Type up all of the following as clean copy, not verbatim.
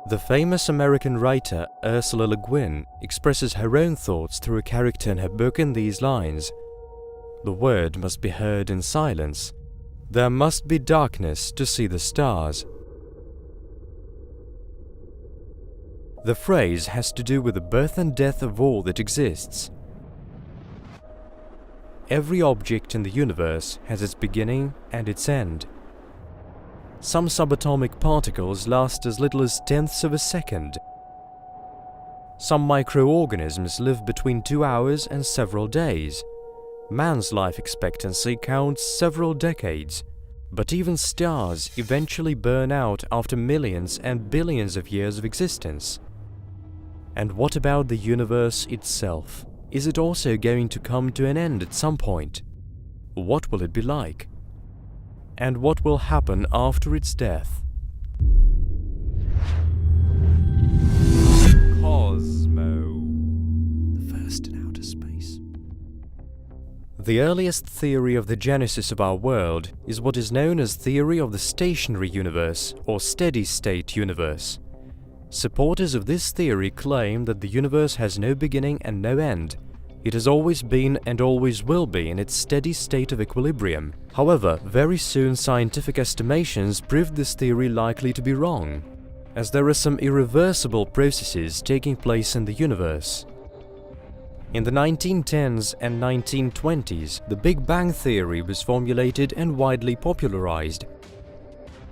The famous American writer Ursula Le Guin expresses her own thoughts through a character in her book in these lines: "The word must be heard in silence. There must be darkness to see the stars." The phrase has to do with the birth and death of all that exists. Every object in the universe has its beginning and its end. Some subatomic particles last as little as tenths of a second. Some microorganisms live between 2 hours and several days. Man's life expectancy counts several decades. But even stars eventually burn out after millions and billions of years of existence. And what about the universe itself? Is it also going to come to an end at some point? What will it be like? And what will happen after its death? Cosmo, the first in outer space. The earliest theory of the genesis of our world is what is known as theory of the stationary universe or steady-state universe. Supporters of this theory claim that the universe has no beginning and no end. It has always been and always will be in its steady state of equilibrium. However, very soon scientific estimations proved this theory likely to be wrong, as there are some irreversible processes taking place in the universe. In the 1910s and 1920s, the Big Bang theory was formulated and widely popularized.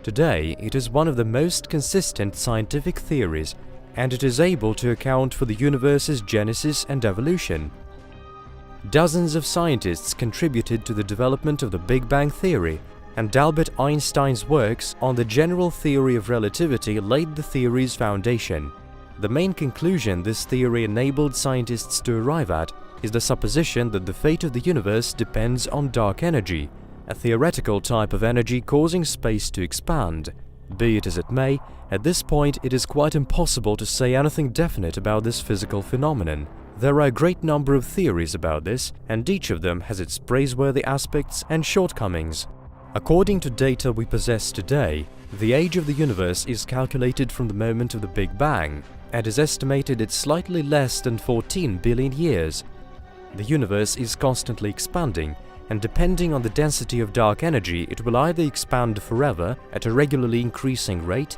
Today, it is one of the most consistent scientific theories, and it is able to account for the universe's genesis and evolution. Dozens of scientists contributed to the development of the Big Bang theory, and Albert Einstein's works on the general theory of relativity laid the theory's foundation. The main conclusion this theory enabled scientists to arrive at is the supposition that the fate of the universe depends on dark energy, a theoretical type of energy causing space to expand. Be it as it may, at this point it is quite impossible to say anything definite about this physical phenomenon. There are a great number of theories about this, and each of them has its praiseworthy aspects and shortcomings. According to data we possess today, the age of the universe is calculated from the moment of the Big Bang, and is estimated at slightly less than 14 billion years. The universe is constantly expanding, and depending on the density of dark energy, it will either expand forever at a regularly increasing rate,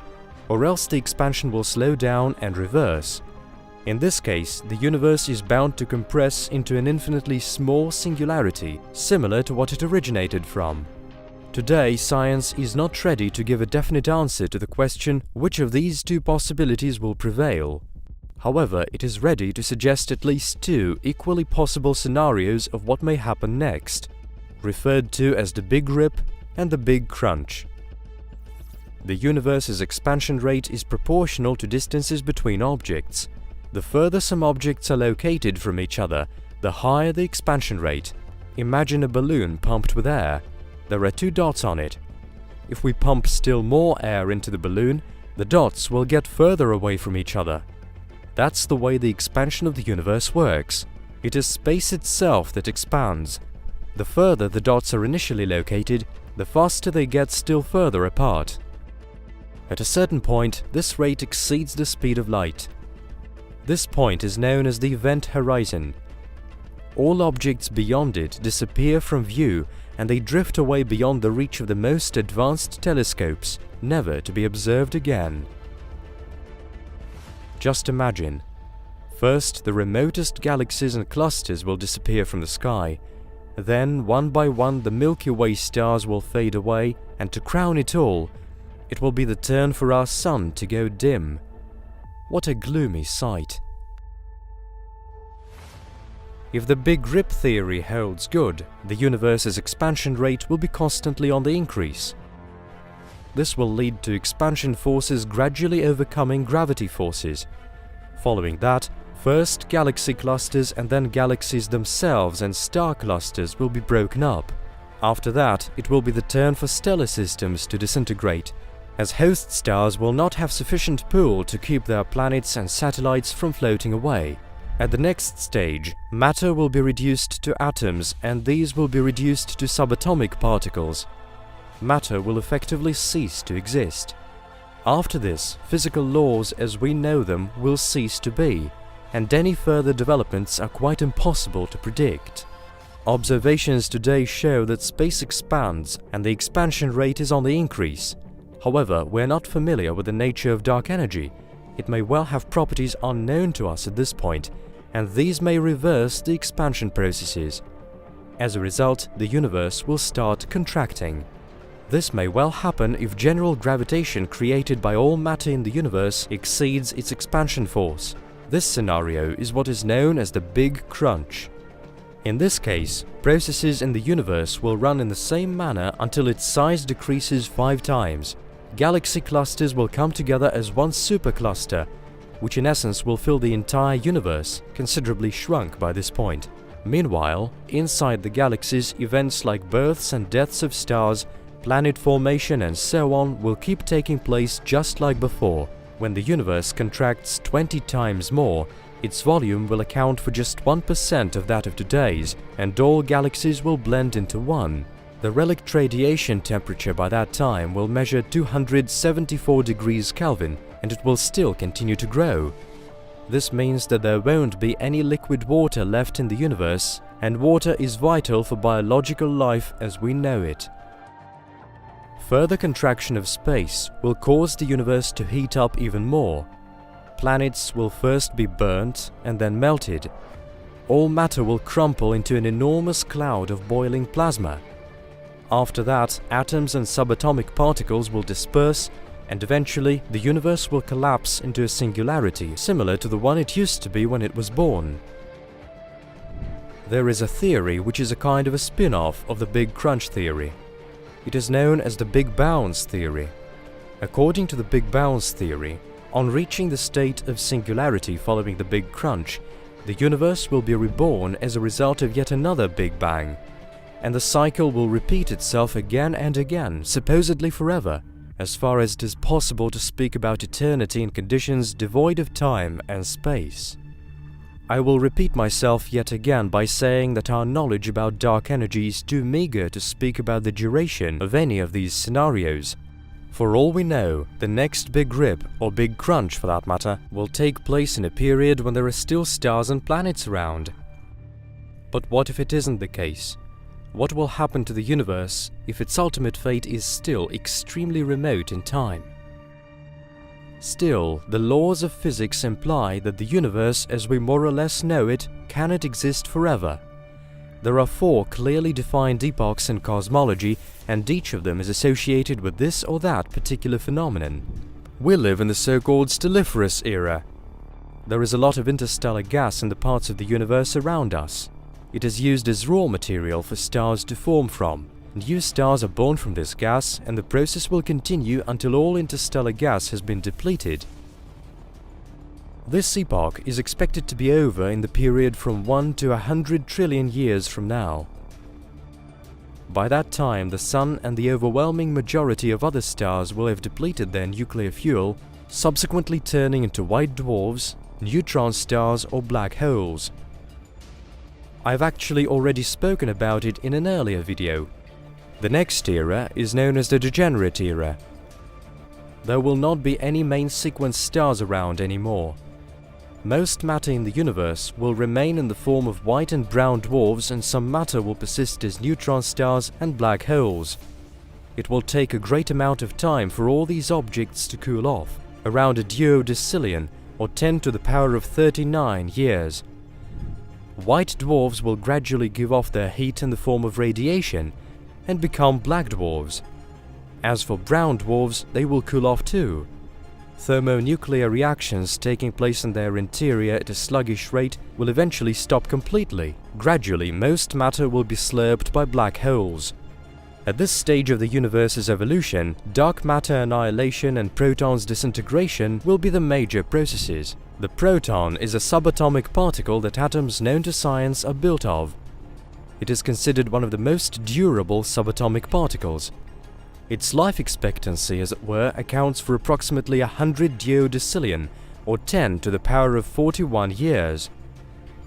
or else the expansion will slow down and reverse. In this case, the universe is bound to compress into an infinitely small singularity, similar to what it originated from. Today, science is not ready to give a definite answer to the question which of these two possibilities will prevail. However, it is ready to suggest at least two equally possible scenarios of what may happen next, referred to as the Big Rip and the Big Crunch. The universe's expansion rate is proportional to distances between objects. The further some objects are located from each other, the higher the expansion rate. Imagine a balloon pumped with air. There are 2 dots on it. If we pump still more air into the balloon, the dots will get further away from each other. That's the way the expansion of the universe works. It is space itself that expands. The further the dots are initially located, the faster they get still further apart. At a certain point, this rate exceeds the speed of light. This point is known as the event horizon. All objects beyond it disappear from view, and they drift away beyond the reach of the most advanced telescopes, never to be observed again. Just imagine. First, the remotest galaxies and clusters will disappear from the sky. Then, one by one, the Milky Way stars will fade away, and to crown it all, it will be the turn for our sun to go dim. What a gloomy sight. If the Big Rip theory holds good, the universe's expansion rate will be constantly on the increase. This will lead to expansion forces gradually overcoming gravity forces. Following that, first galaxy clusters and then galaxies themselves and star clusters will be broken up. After that, it will be the turn for stellar systems to disintegrate, as host stars will not have sufficient pull to keep their planets and satellites from floating away. At the next stage, matter will be reduced to atoms, and these will be reduced to subatomic particles. Matter will effectively cease to exist. After this, physical laws as we know them will cease to be, and any further developments are quite impossible to predict. Observations today show that space expands and the expansion rate is on the increase. However, we're not familiar with the nature of dark energy. It may well have properties unknown to us at this point, and these may reverse the expansion processes. As a result, the universe will start contracting. This may well happen if general gravitation created by all matter in the universe exceeds its expansion force. This scenario is what is known as the Big Crunch. In this case, processes in the universe will run in the same manner until its size decreases 5 times. Galaxy clusters will come together as one supercluster, which in essence will fill the entire universe, considerably shrunk by this point. Meanwhile, inside the galaxies, events like births and deaths of stars, planet formation and so on will keep taking place just like before. When the universe contracts 20 times more, its volume will account for just 1% of that of today's, and all galaxies will blend into one. The relic radiation temperature by that time will measure 274 degrees Kelvin, and it will still continue to grow. This means that there won't be any liquid water left in the universe, and water is vital for biological life as we know it. Further contraction of space will cause the universe to heat up even more. Planets will first be burnt and then melted. All matter will crumple into an enormous cloud of boiling plasma. After that, atoms and subatomic particles will disperse, and eventually the universe will collapse into a singularity similar to the one it used to be when it was born. There is a theory which is a kind of a spin-off of the Big Crunch theory. It is known as the Big Bounce theory. According to the Big Bounce theory, on reaching the state of singularity following the Big Crunch, the universe will be reborn as a result of yet another Big Bang, and the cycle will repeat itself again and again, supposedly forever, as far as it is possible to speak about eternity in conditions devoid of time and space. I will repeat myself yet again by saying that our knowledge about dark energy is too meager to speak about the duration of any of these scenarios. For all we know, the next Big Rip, or Big Crunch for that matter, will take place in a period when there are still stars and planets around. But what if it isn't the case? What will happen to the universe if its ultimate fate is still extremely remote in time? Still, the laws of physics imply that the universe as we more or less know it cannot exist forever. There are 4 clearly defined epochs in cosmology, and each of them is associated with this or that particular phenomenon. We live in the so-called stelliferous era. There is a lot of interstellar gas in the parts of the universe around us. It is used as raw material for stars to form from. New stars are born from this gas, and the process will continue until all interstellar gas has been depleted. This epoch is expected to be over in the period from 1 to 100 trillion years from now. By that time, the Sun and the overwhelming majority of other stars will have depleted their nuclear fuel, subsequently turning into white dwarfs, neutron stars or black holes. I've actually already spoken about it in an earlier video. The next era is known as the degenerate era. There will not be any main sequence stars around anymore. Most matter in the universe will remain in the form of white and brown dwarfs, and some matter will persist as neutron stars and black holes. It will take a great amount of time for all these objects to cool off, around a duodecillion or 10 to the power of 39 years. White dwarfs will gradually give off their heat in the form of radiation and become black dwarfs. As for brown dwarfs, they will cool off too. Thermonuclear reactions taking place in their interior at a sluggish rate will eventually stop completely. Gradually, most matter will be slurped by black holes. At this stage of the universe's evolution, dark matter annihilation and protons disintegration will be the major processes. The proton is a subatomic particle that atoms known to science are built of. It is considered one of the most durable subatomic particles. Its life expectancy, as it were, accounts for approximately 100 duodecillion, or 10 to the power of 41 years.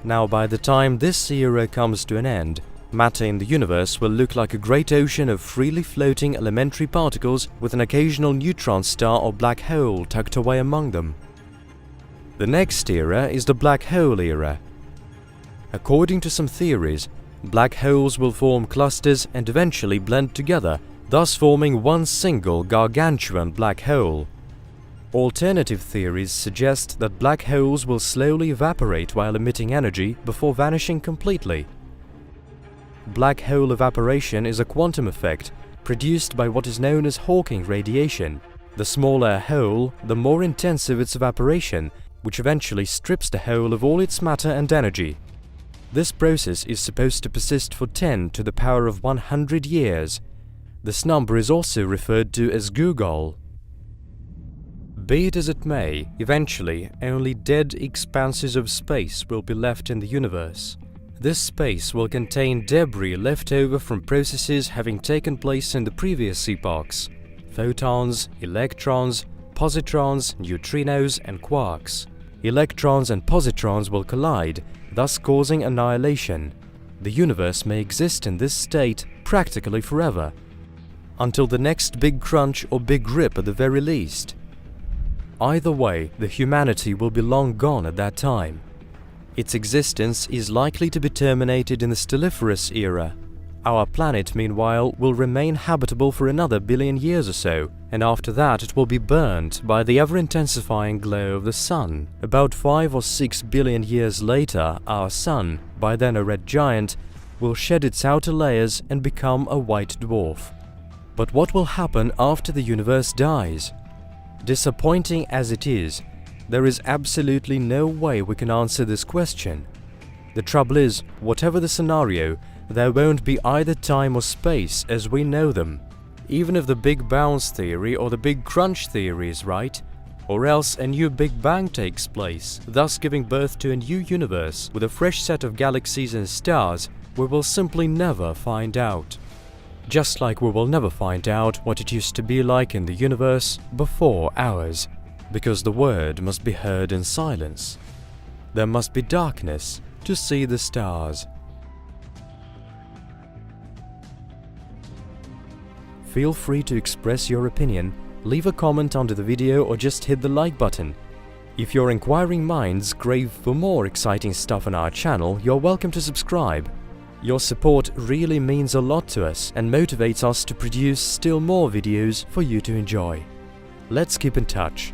Now, by the time this era comes to an end, Matter in the universe will look like a great ocean of freely floating elementary particles with an occasional neutron star or black hole tucked away among them. The next era is the black hole era. According to some theories, black holes will form clusters and eventually blend together, thus forming one single gargantuan black hole. Alternative theories suggest that black holes will slowly evaporate while emitting energy before vanishing completely. Black hole evaporation is a quantum effect produced by what is known as Hawking radiation. The smaller a hole, the more intensive its evaporation, which eventually strips the hole of all its matter and energy. This process is supposed to persist for 10 to the power of 100 years. This number is also referred to as Gugol. Be it as it may, eventually only dead expanses of space will be left in the universe. This space will contain debris left over from processes having taken place in the previous epochs: photons, electrons, positrons, neutrinos, and quarks. Electrons and positrons will collide, thus causing annihilation. The universe may exist in this state practically forever, until the next big crunch or big rip at the very least. Either way, the humanity will be long gone at that time. Its existence is likely to be terminated in the Stelliferous era. Our planet, meanwhile, will remain habitable for another billion years or so, and after that it will be burned by the ever-intensifying glow of the Sun. About 5 or 6 billion years later, our Sun, by then a red giant, will shed its outer layers and become a white dwarf. But what will happen after the universe dies? Disappointing as it is, there is absolutely no way we can answer this question. The trouble is, whatever the scenario, there won't be either time or space as we know them, even if the Big Bounce theory or the Big Crunch theory is right, or else a new Big Bang takes place, thus giving birth to a new universe with a fresh set of galaxies and stars. We will simply never find out. Just like we will never find out what it used to be like in the universe before ours, because the word must be heard in silence. There must be darkness to see the stars. Feel free to express your opinion, leave a comment under the video or just hit the like button. If your inquiring minds crave for more exciting stuff on our channel, you're welcome to subscribe. Your support really means a lot to us and motivates us to produce still more videos for you to enjoy. Let's keep in touch.